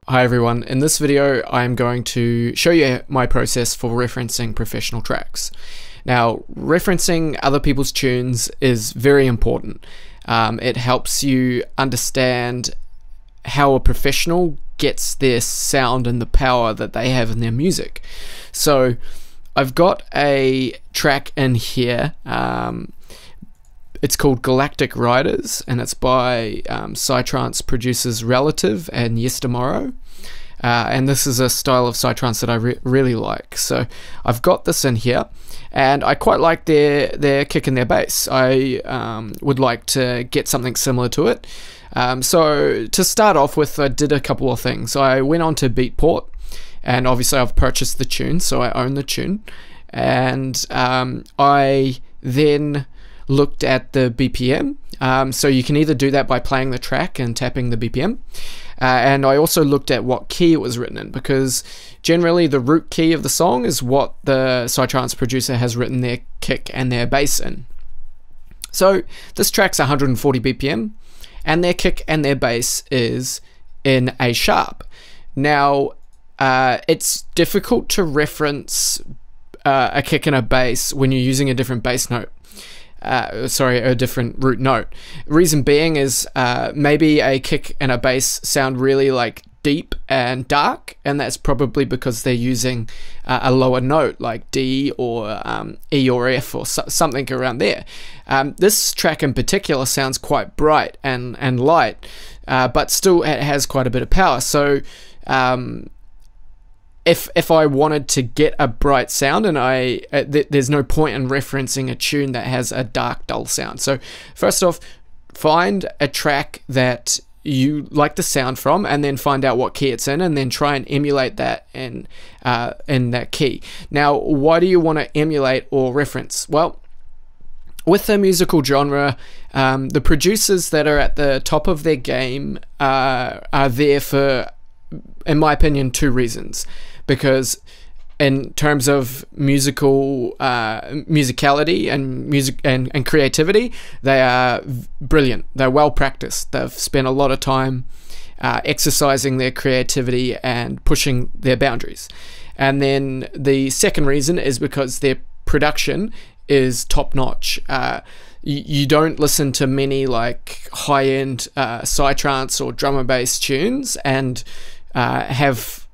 Hi everyone, in this video I'm going to show you my process for referencing professional tracks. Now, referencing other people's tunes is very important. It helps you understand how a professional gets their sound and the power that they have in their music. So I've got a track in here. It's called Galactic Riders, and it's by psytrance producers Relative and Yestermorrow. And this is a style of psytrance that I really like. So I've got this in here, and I quite like their kick and their bass. I would like to get something similar to it. So to start off with, I did a couple of things. I went on to Beatport, and obviously I've purchased the tune, so I own the tune. And I then looked at the BPM, so you can either do that by playing the track and tapping the BPM, and I also looked at what key it was written in, because generally the root key of the song is what the psytrance producer has written their kick and their bass in. So this track's 140 BPM and their kick and their bass is in A sharp. Now it's difficult to reference a kick and a bass when you're using a different bass note. A different root note. Reason being is maybe a kick and a bass sound really like deep and dark, and that's probably because they're using a lower note like D or E or F or something around there. This track in particular sounds quite bright and light, but still it has quite a bit of power. So if I wanted to get a bright sound, and there's no point in referencing a tune that has a dark, dull sound. So first off, find a track that you like the sound from, and then find out what key it's in, and then try and emulate that in that key. Now, why do you want to emulate or reference? Well, with the musical genre, the producers that are at the top of their game are there for, in my opinion, two reasons. Because in terms of musicality and music and creativity, they are brilliant. They're well practiced. They've spent a lot of time exercising their creativity and pushing their boundaries. And then the second reason is because their production is top notch. You don't listen to many like high-end psytrance or drum and bass tunes and have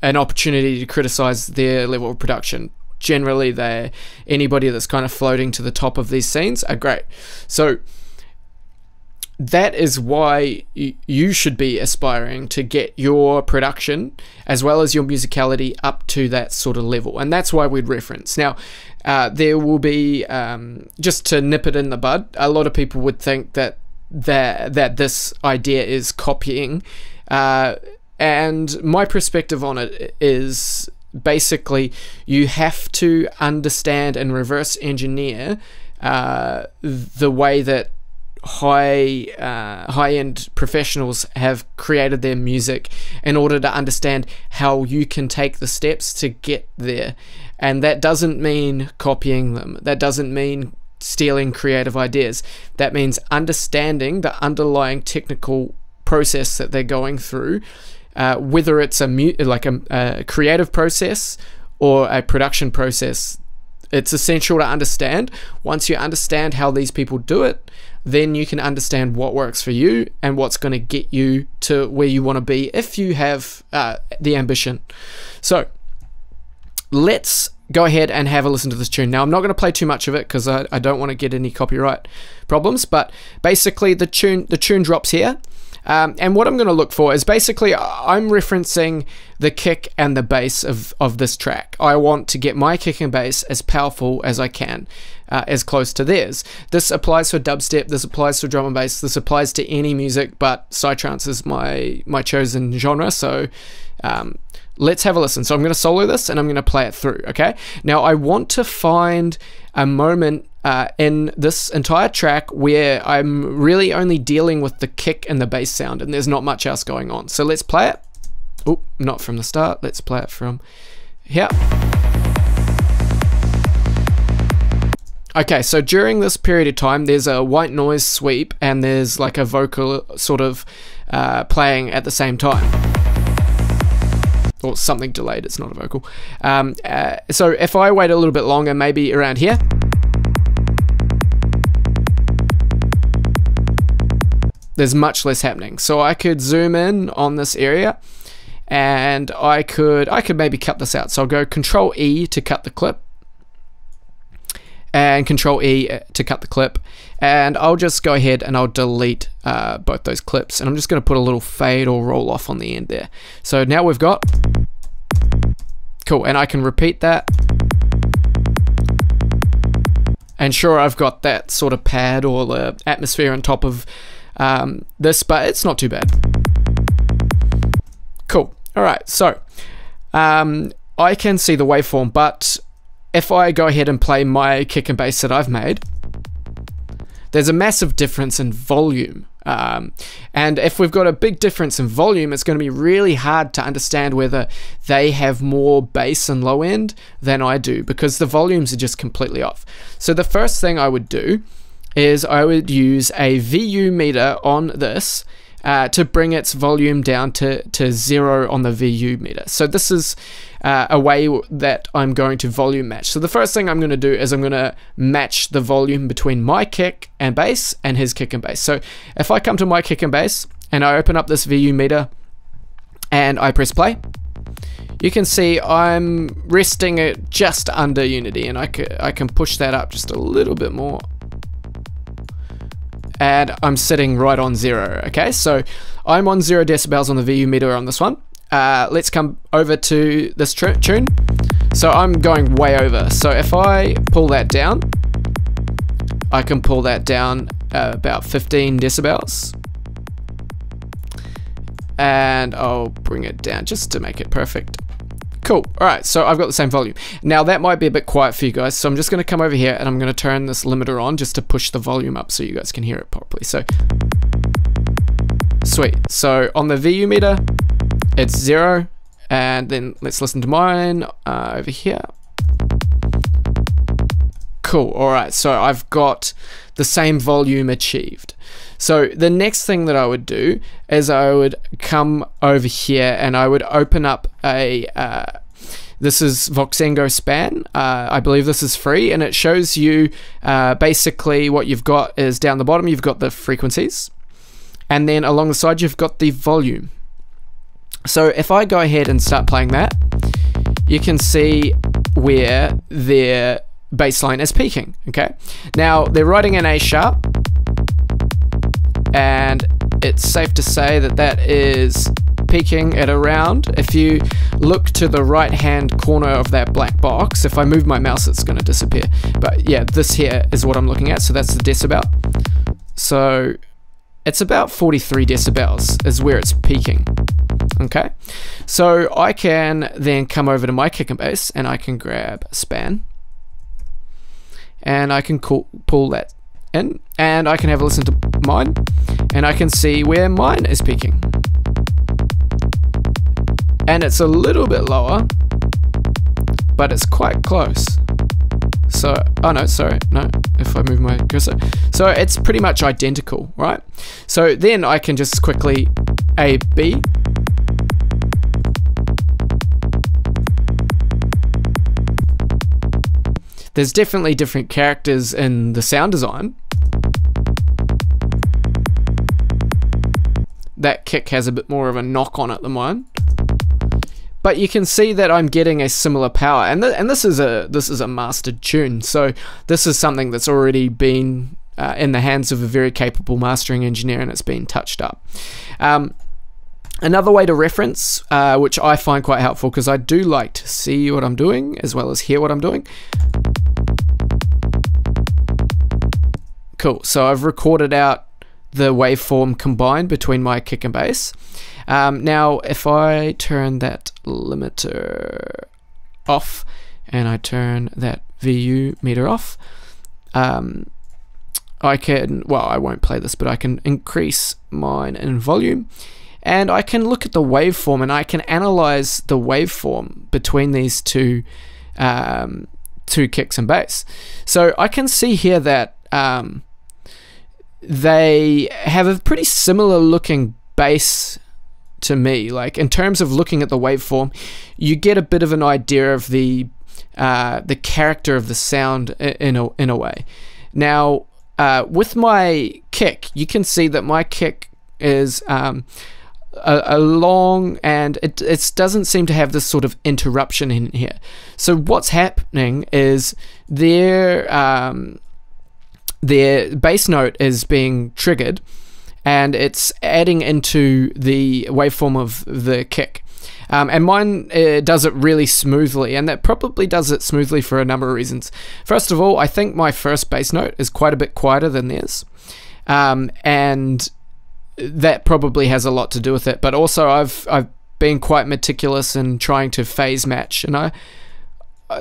an opportunity to criticize their level of production. Generally, anybody that's kind of floating to the top of these scenes are great. So that is why you should be aspiring to get your production as well as your musicality up to that sort of level, and that's why we'd reference. Now, there will be, just to nip it in the bud, a lot of people would think that this idea is copying, and my perspective on it is basically you have to understand and reverse engineer the way that high-end professionals have created their music in order to understand how you can take the steps to get there. And that doesn't mean copying them. That doesn't mean stealing creative ideas. That means understanding the underlying technical process that they're going through. Whether it's a creative process or a production process, it's essential to understand. Once you understand how these people do it, then you can understand what works for you and what's going to get you to where you want to be if you have the ambition. So let's go ahead and have a listen to this tune. Now, I'm not going to play too much of it because I don't want to get any copyright problems, but basically the tune drops here. And what I'm going to look for is basically I'm referencing the kick and the bass of this track. I want to get my kick and bass as powerful as I can, as close to theirs. This applies for dubstep, this applies for drum and bass, this applies to any music, but psytrance is my chosen genre. So let's have a listen. So I'm going to solo this and I'm going to play it through, okay? Now, I want to find a moment in this entire track where I'm really only dealing with the kick and the bass sound and there's not much else going on. So let's play it. Oh, not from the start. Let's play it from here. Okay, so during this period of time, there's a white noise sweep and there's like a vocal sort of playing at the same time. or something delayed, it's not a vocal. So if I wait a little bit longer, maybe around here, there's much less happening. So I could zoom in on this area, and I could maybe cut this out. So I'll go Control E to cut the clip, and Control E to cut the clip, and I'll just go ahead and I'll delete both those clips, and I'm just going to put a little fade or roll off on the end there. So now we've got cool, and I can repeat that, and sure, I've got that sort of pad or the atmosphere on top of this, but it's not too bad. Cool. Alright, so I can see the waveform, but if I go ahead and play my kick and bass that I've made, there's a massive difference in volume. And if we've got a big difference in volume, it's going to be really hard to understand whether they have more bass and low end than I do, because the volumes are just completely off. So the first thing I would do is I would use a VU meter on this to bring its volume down to 0 on the VU meter. So this is a way that I'm going to volume match. So the first thing I'm going to do is I'm going to match the volume between my kick and bass and his kick and bass. So if I come to my kick and bass and I open up this VU meter and I press play, you can see I'm resting it just under unity, and I can push that up just a little bit more, and I'm sitting right on 0. Okay, so I'm on 0 decibels on the VU meter on this one. Let's come over to this tune. So I'm going way over. So if I pull that down, I can pull that down about 15 decibels. And I'll bring it down just to make it perfect. Cool. Alright, so I've got the same volume. Now that might be a bit quiet for you guys, so I'm just going to come over here and I'm going to turn this limiter on just to push the volume up so you guys can hear it properly. So, sweet. So on the VU meter, it's 0, and then let's listen to mine over here. Cool. Alright, so I've got the same volume achieved. So the next thing that I would do is I would come over here and I would open up a this is Voxengo Span. I believe this is free, and it shows you basically what you've got is down the bottom you've got the frequencies, and then along the side you've got the volume. So if I go ahead and start playing that, you can see where their bassline is peaking. Okay, now they're writing in A sharp, and it's safe to say that that is peaking at around, if you look to the right hand corner of that black box, if I move my mouse it's going to disappear, but yeah, this here is what I'm looking at, so that's the decibel. So it's about 43 decibels is where it's peaking. Okay, so I can then come over to my kick and bass and I can grab span and I can pull that in, and I can have a listen to mine, and I can see where mine is peaking, and it's a little bit lower, but it's quite close. So, oh no, sorry, no, if I move my cursor, so it's pretty much identical, right? So then I can just quickly A, B, there's definitely different characters in the sound design. That kick has a bit more of a knock on it than mine, but you can see that I'm getting a similar power, and this is a mastered tune, so this is something that's already been in the hands of a very capable mastering engineer, and it's been touched up. Another way to reference, which I find quite helpful because I do like to see what I'm doing as well as hear what I'm doing. Cool, so I've recorded out the waveform combined between my kick and bass. Now if I turn that limiter off and I turn that VU meter off, I can, well, I won't play this, but I can increase mine in volume, and I can look at the waveform and I can analyze the waveform between these two kicks and bass. So I can see here that they have a pretty similar looking bass to me. Like, in terms of looking at the waveform, you get a bit of an idea of the character of the sound in a way. Now, with my kick, you can see that my kick is a long, and it doesn't seem to have this sort of interruption in here. So what's happening is their bass note is being triggered, and it's adding into the waveform of the kick. And mine does it really smoothly, and that probably does it smoothly for a number of reasons. First of all, I think my first bass note is quite a bit quieter than theirs, and that probably has a lot to do with it. But also, I've been quite meticulous in trying to phase match, and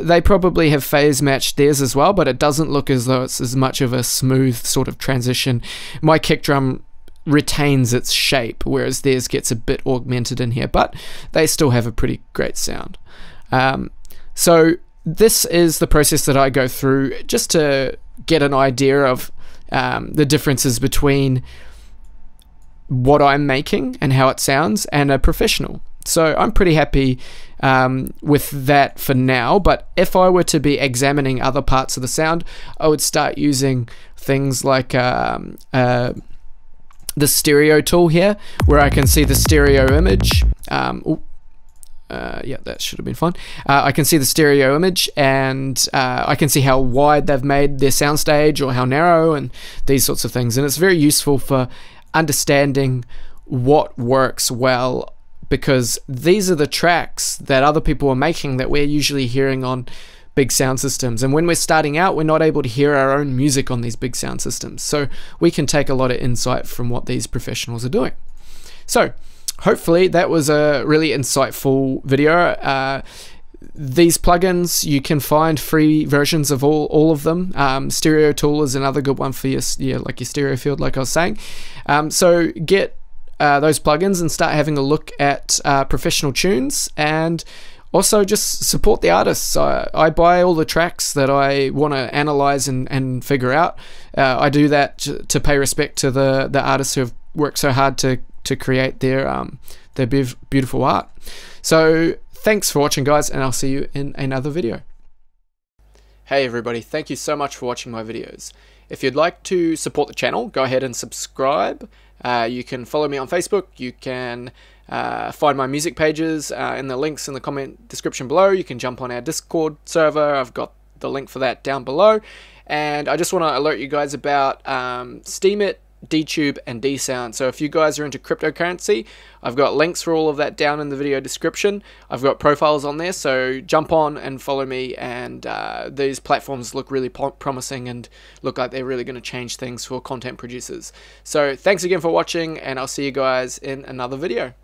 they probably have phase matched theirs as well, but it doesn't look as though it's as much of a smooth sort of transition. My kick drum retains its shape, whereas theirs gets a bit augmented in here, but they still have a pretty great sound. So this is the process that I go through just to get an idea of the differences between what I'm making and how it sounds and a professional. So I'm pretty happy with that for now, but if I were to be examining other parts of the sound, I would start using things like the stereo tool here, where I can see the stereo image. Yeah, that should have been fine. I can see the stereo image, and I can see how wide they've made their soundstage or how narrow, and these sorts of things. And it's very useful for understanding what works well, because these are the tracks that other people are making that we're usually hearing on big sound systems. And when we're starting out, we're not able to hear our own music on these big sound systems. So we can take a lot of insight from what these professionals are doing. So hopefully that was a really insightful video. These plugins, you can find free versions of all of them. Stereo Tool is another good one for your stereo field, like I was saying. So get those plugins and start having a look at professional tunes, and also just support the artists. I buy all the tracks that I want to analyze and figure out. I do that to pay respect to the artists who have worked so hard to create their beautiful art. So thanks for watching, guys, and I'll see you in another video. Hey everybody, thank you so much for watching my videos. If you'd like to support the channel, go ahead and subscribe. You can follow me on Facebook. You can find my music pages in the links in the comment description below. You can jump on our Discord server. I've got the link for that down below. And I just want to alert you guys about Steemit, DTube, and Dsound. So if you guys are into cryptocurrency, I've got links for all of that down in the video description. I've got profiles on there, so jump on and follow me. And these platforms look really promising and look like they're really going to change things for content producers. So thanks again for watching, and I'll see you guys in another video.